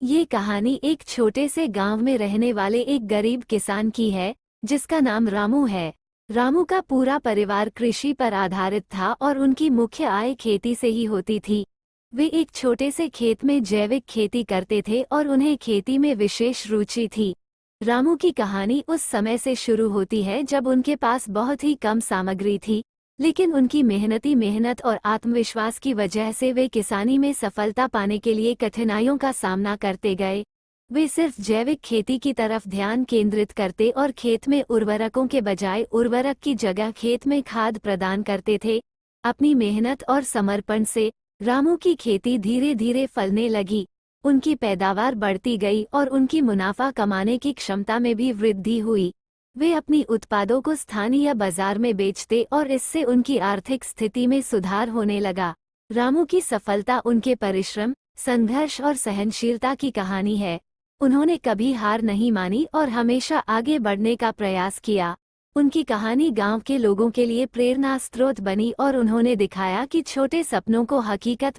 ये कहानी एक छोटे से गांव में रहने वाले एक गरीब किसान की है, जिसका नाम रामू है। रामू का पूरा परिवार कृषि पर आधारित था और उनकी मुख्य आय खेती से ही होती थी। वे एक छोटे से खेत में जैविक खेती करते थे और उन्हें खेती में विशेष रुचि थी। रामू की कहानी उस समय से शुरू होती है जब उनके पास बहुत ही कम सामग्री थी, लेकिन उनकी मेहनत और आत्मविश्वास की वजह से वे किसानी में सफलता पाने के लिए कठिनाइयों का सामना करते गए। वे सिर्फ जैविक खेती की तरफ ध्यान केंद्रित करते और खेत में उर्वरकों के बजाय उर्वरक की जगह खेत में खाद प्रदान करते थे। अपनी मेहनत और समर्पण से रामू की खेती धीरे धीरे फलने लगी। उनकी पैदावार बढ़ती गई और उनकी मुनाफा कमाने की क्षमता में भी वृद्धि हुई। वे अपनी उत्पादों को स्थानीय बाजार में बेचते और इससे उनकी आर्थिक स्थिति में सुधार होने लगा। रामू की सफलता उनके परिश्रम, संघर्ष और सहनशीलता की कहानी है। उन्होंने कभी हार नहीं मानी और हमेशा आगे बढ़ने का प्रयास किया। उनकी कहानी गांव के लोगों के लिए प्रेरणा स्रोत बनी और उन्होंने दिखाया कि छोटे सपनों को हकीकत में